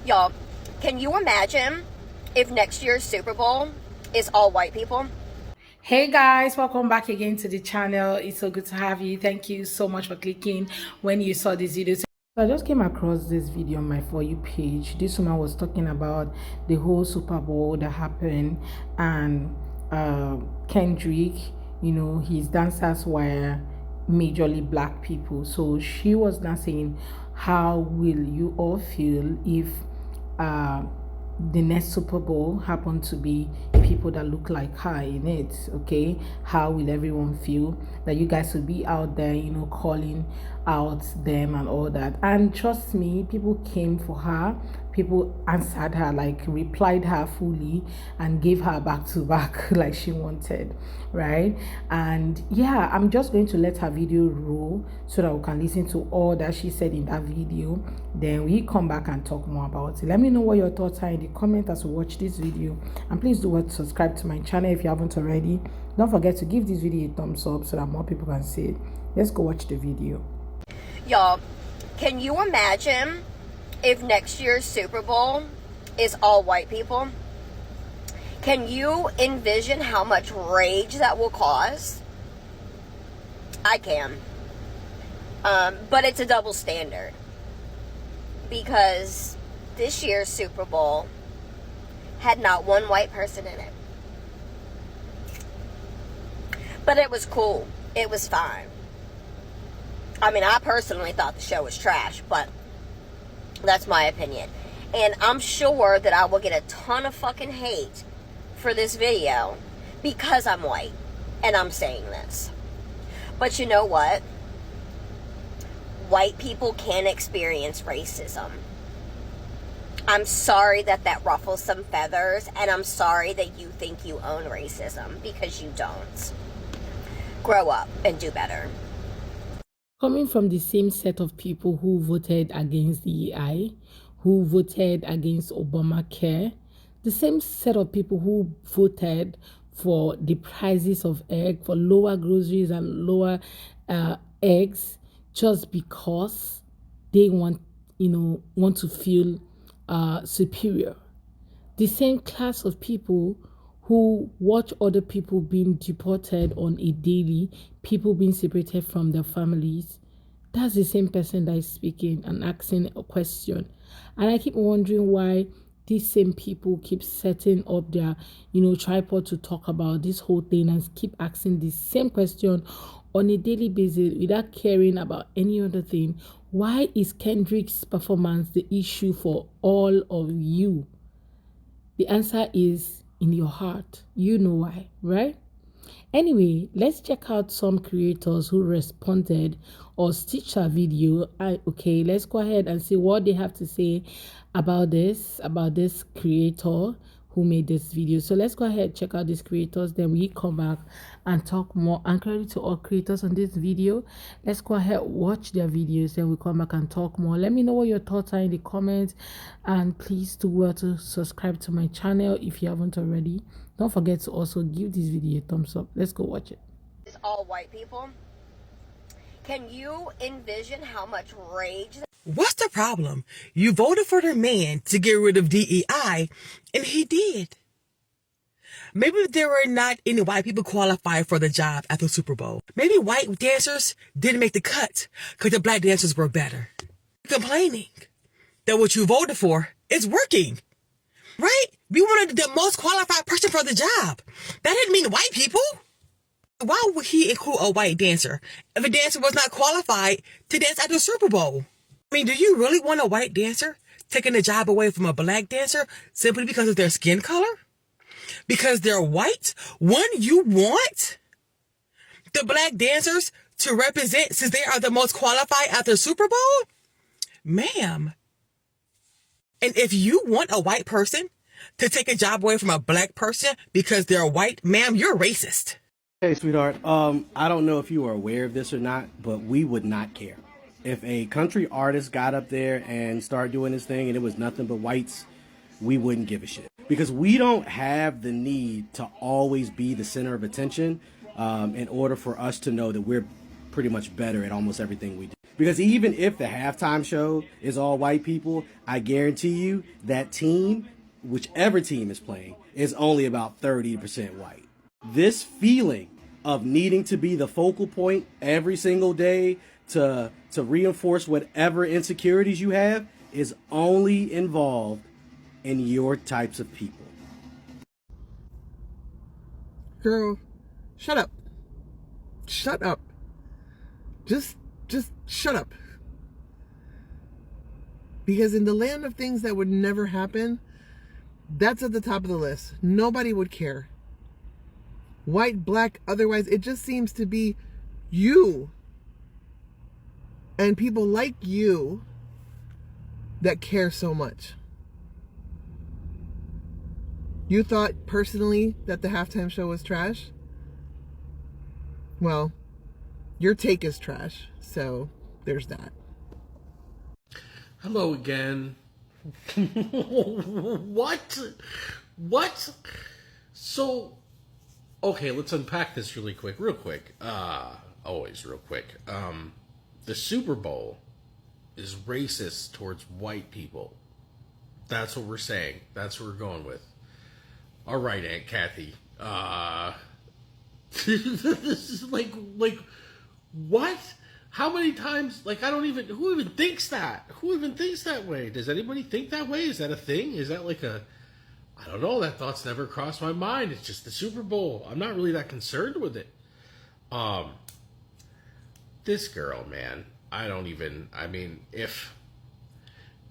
Y'all, can you imagine if next year's Super Bowl is all white people? Hey guys, welcome back again to the channel. It's so good to have you. Thank you so much for clicking when you saw this video. So I just came across this video on my For You page. This woman was talking about the whole Super Bowl that happened, and Kendrick, you know, his dancers were majorly black people. So she was now saying, how will you all feel if the next Super Bowl happen to be people that look like her in it? Okay, how will everyone feel? That you guys will be out there, you know, calling out them and all that. And trust me, people came for her, people answered her, like replied her fully and gave her back to back like she wanted, right? And yeah, I'm just going to let her video roll so that we can listen to all that she said in that video. Then we come back and talk more about it. Let me know what your thoughts are in the comment as you watch this video, and please do what, subscribe to my channel if you haven't already. Don't forget to give this video a thumbs up so that more people can see it. Let's go watch the video. Y'all, can you imagine if next year's Super Bowl is all white people? Can you envision how much rage that will cause? I can. But it's a double standard, because this year's Super Bowl had not one white person in it. But it was cool. It was fine. I mean, I personally thought the show was trash, but that's my opinion. And I'm sure that I will get a ton of fucking hate for this video because I'm white and I'm saying this. But you know what? White people can experience racism. I'm sorry that ruffles some feathers, and I'm sorry that you think you own racism, because you don't. Grow up and do better. Coming from the same set of people who voted against the AI, who voted against Obamacare, the same set of people who voted for the prices of egg, for lower groceries and lower eggs, just because they want to feel superior. The same class of people who watch other people being deported on a daily, people being separated from their families, that's the same person that is speaking and asking a question. And I keep wondering why these same people keep setting up their, tripod to talk about this whole thing and keep asking the same question on a daily basis without caring about any other thing. Why is Kendrick's performance the issue for all of you? The answer is in your heart. You know why, right? Anyway, let's check out some creators who responded or stitched a video. Okay, let's go ahead and see what they have to say about this creator who made this video. So let's go ahead, check out these creators, then we come back and talk more. And credit to all creators on this video. Let's go ahead, watch their videos, then we come back and talk more. Let me know what your thoughts are in the comments, and please do well to subscribe to my channel if you haven't already. Don't forget to also give this video a thumbs up. Let's go watch it. It's all white people. Can you envision how much rage? What's the problem? You voted for the man to get rid of DEI, and he did. Maybe there were not any white people qualified for the job at the Super Bowl. Maybe white dancers didn't make the cut because the black dancers were better. Complaining that what you voted for is working, right? We wanted the most qualified person for the job. That didn't mean white people. Why would he include a white dancer if a dancer was not qualified to dance at the Super Bowl? I mean, do you really want a white dancer taking the job away from a black dancer simply because of their skin color? Because they're white? Wouldn't you want the black dancers to represent, since they are the most qualified at the Super Bowl? Ma'am. And if you want a white person to take a job away from a black person because they're white, ma'am, you're racist. Hey, sweetheart. I don't know if you are aware of this or not, but we would not care. If a country artist got up there and started doing his thing and it was nothing but whites, we wouldn't give a shit. Because we don't have the need to always be the center of attention in order for us to know that we're pretty much better at almost everything we do. Because even if the halftime show is all white people, I guarantee you that team, whichever team is playing, is only about 30% white. This feeling of needing to be the focal point every single day to reinforce whatever insecurities you have is only involved in your types of people. Girl, shut up. Shut up. Just shut up. Because in the land of things that would never happen, that's at the top of the list. Nobody would care. White, black, otherwise, it just seems to be you and people like you that care so much. You thought personally that the halftime show was trash? Well, your take is trash, so there's that. Hello again. What? So, okay, let's unpack this real quick. Always real quick. The Super Bowl is racist towards white people. That's what we're saying. That's what we're going with. All right, Aunt Kathy. This is like, what? How many times? Like, who even thinks that? Who even thinks that way? Does anybody think that way? Is that a thing? Is that like I don't know. That thought's never crossed my mind. It's just the Super Bowl. I'm not really that concerned with it. This girl, man.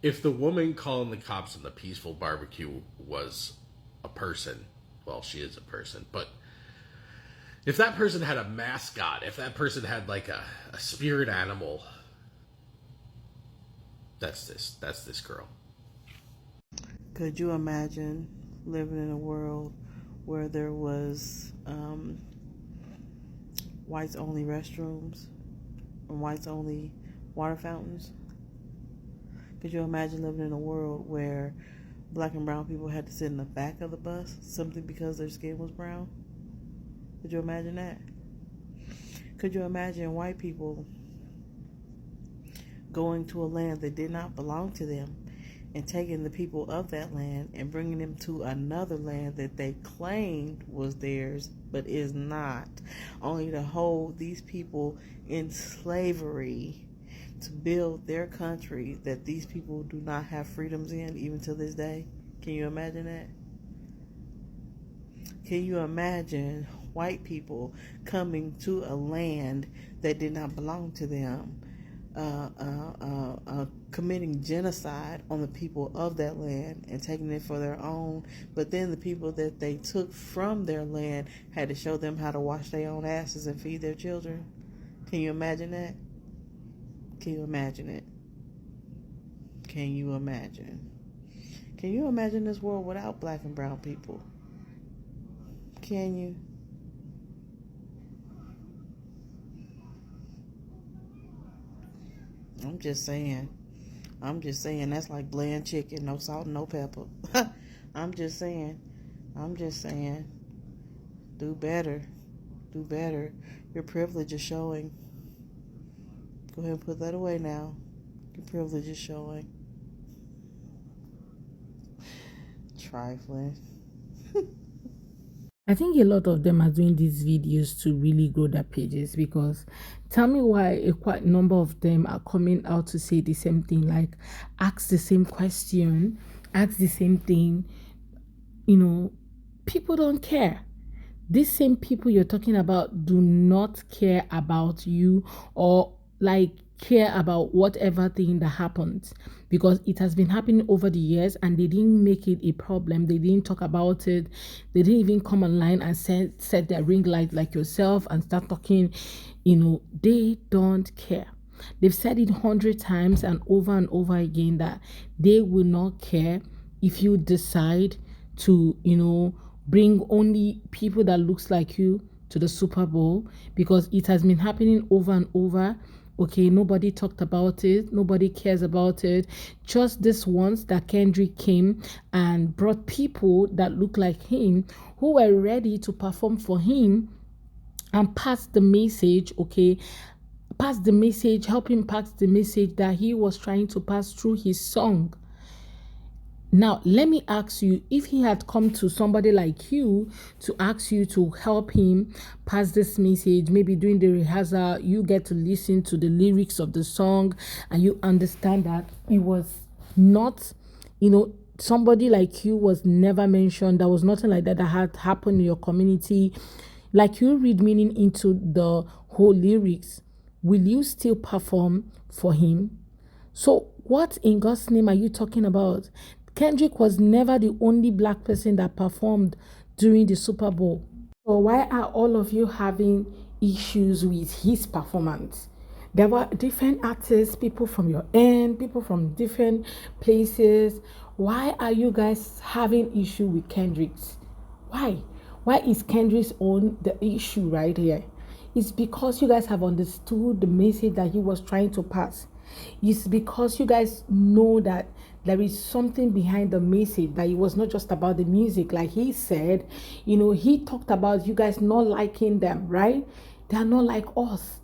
If the woman calling the cops on the peaceful barbecue was a person, well, she is a person, but if that person had a mascot, if that person had like a spirit animal, that's this girl. Could you imagine living in a world where there was whites only restrooms and whites only water fountains? Could you imagine living in a world where black and brown people had to sit in the back of the bus simply because their skin was brown? Could you imagine that? Could you imagine white people going to a land that did not belong to them and taking the people of that land and bringing them to another land that they claimed was theirs but is not, only to hold these people in slavery to build their country that these people do not have freedoms in even to this day? Can you imagine that? Can you imagine white people coming to a land that did not belong to them, committing genocide on the people of that land and taking it for their own, but then the people that they took from their land had to show them how to wash their own asses and feed their children? Can you imagine that? Can you imagine it? Can you imagine? Can you imagine this world without black and brown people? Can you? I'm just saying that's like bland chicken, no salt and no pepper. I'm just saying. Do better. Your privilege is showing. Go ahead and put that away now. Your privilege is showing. Trifling. I think a lot of them are doing these videos to really grow their pages, because tell me why a quite number of them are coming out to say the same thing, like ask the same question, ask the same thing. People don't care. These same people you're talking about do not care about you, or like care about whatever thing that happened, because it has been happening over the years and they didn't make it a problem. They didn't talk about it. They didn't even come online and set their ring light like yourself and start talking. They don't care. They've said it 100 times and over again that they will not care if you decide to bring only people that looks like you to the Super Bowl, because it has been happening over and over. Okay, nobody talked about it. Nobody cares about it. Just this once that Kendrick came and brought people that look like him who were ready to perform for him and pass the message, okay, pass the message, help him pass the message that he was trying to pass through his song. Now, let me ask you, if he had come to somebody like you to ask you to help him pass this message, maybe during the rehearsal, you get to listen to the lyrics of the song and you understand that it was not, somebody like you was never mentioned. There was nothing like that had happened in your community. Like you read meaning into the whole lyrics. Will you still perform for him? So what in God's name are you talking about? Kendrick was never the only black person that performed during the Super Bowl. So why are all of you having issues with his performance? There were different artists, people from your end, people from different places. Why are you guys having issue with Kendrick's? Why? Why is Kendrick's on the issue right here? It's because you guys have understood the message that he was trying to pass. It's because you guys know that there is something behind the message, that it was not just about the music. Like he said, he talked about you guys not liking them, right? They are not like us,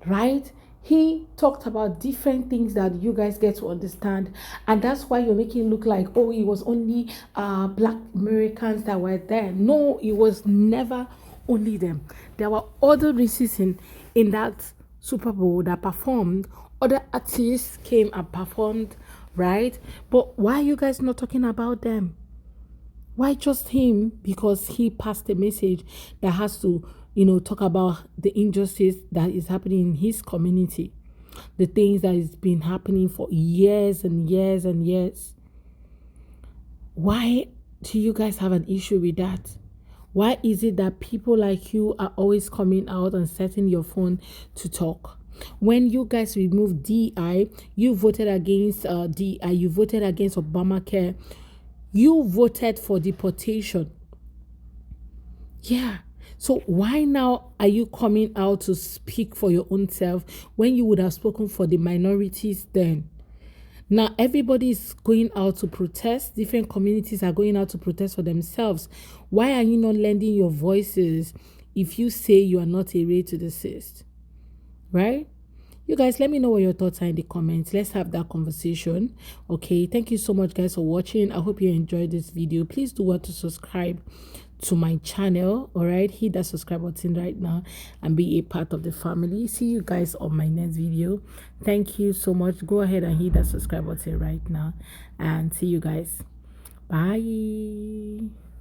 right? He talked about different things that you guys get to understand, and that's why you're making it look like, oh, it was only black Americans that were there. No, it was never only them. There were other races in that Super Bowl that performed. Other artists came and performed, right? But why are you guys not talking about them? Why just him? Because he passed a message that has to, talk about the injustice that is happening in his community, the things that has been happening for years and years and years. Why do you guys have an issue with that? Why is it that people like you are always coming out and setting your phone to talk? When you guys removed DI, you voted against DI, you voted against Obamacare, you voted for deportation. Yeah. So why now are you coming out to speak for your own self when you would have spoken for the minorities then? Now everybody is going out to protest. Different communities are going out to protest for themselves. Why are you not lending your voices if you say you are not a rate to desist? Right? You guys, let me know what your thoughts are in the comments. Let's have that conversation. Okay, thank you so much guys for watching. I hope you enjoyed this video. Please do want to subscribe to my channel. All right, hit that subscribe button right now and be a part of the family. See you guys on my next video. Thank you so much. Go ahead and hit that subscribe button right now and see you guys. Bye.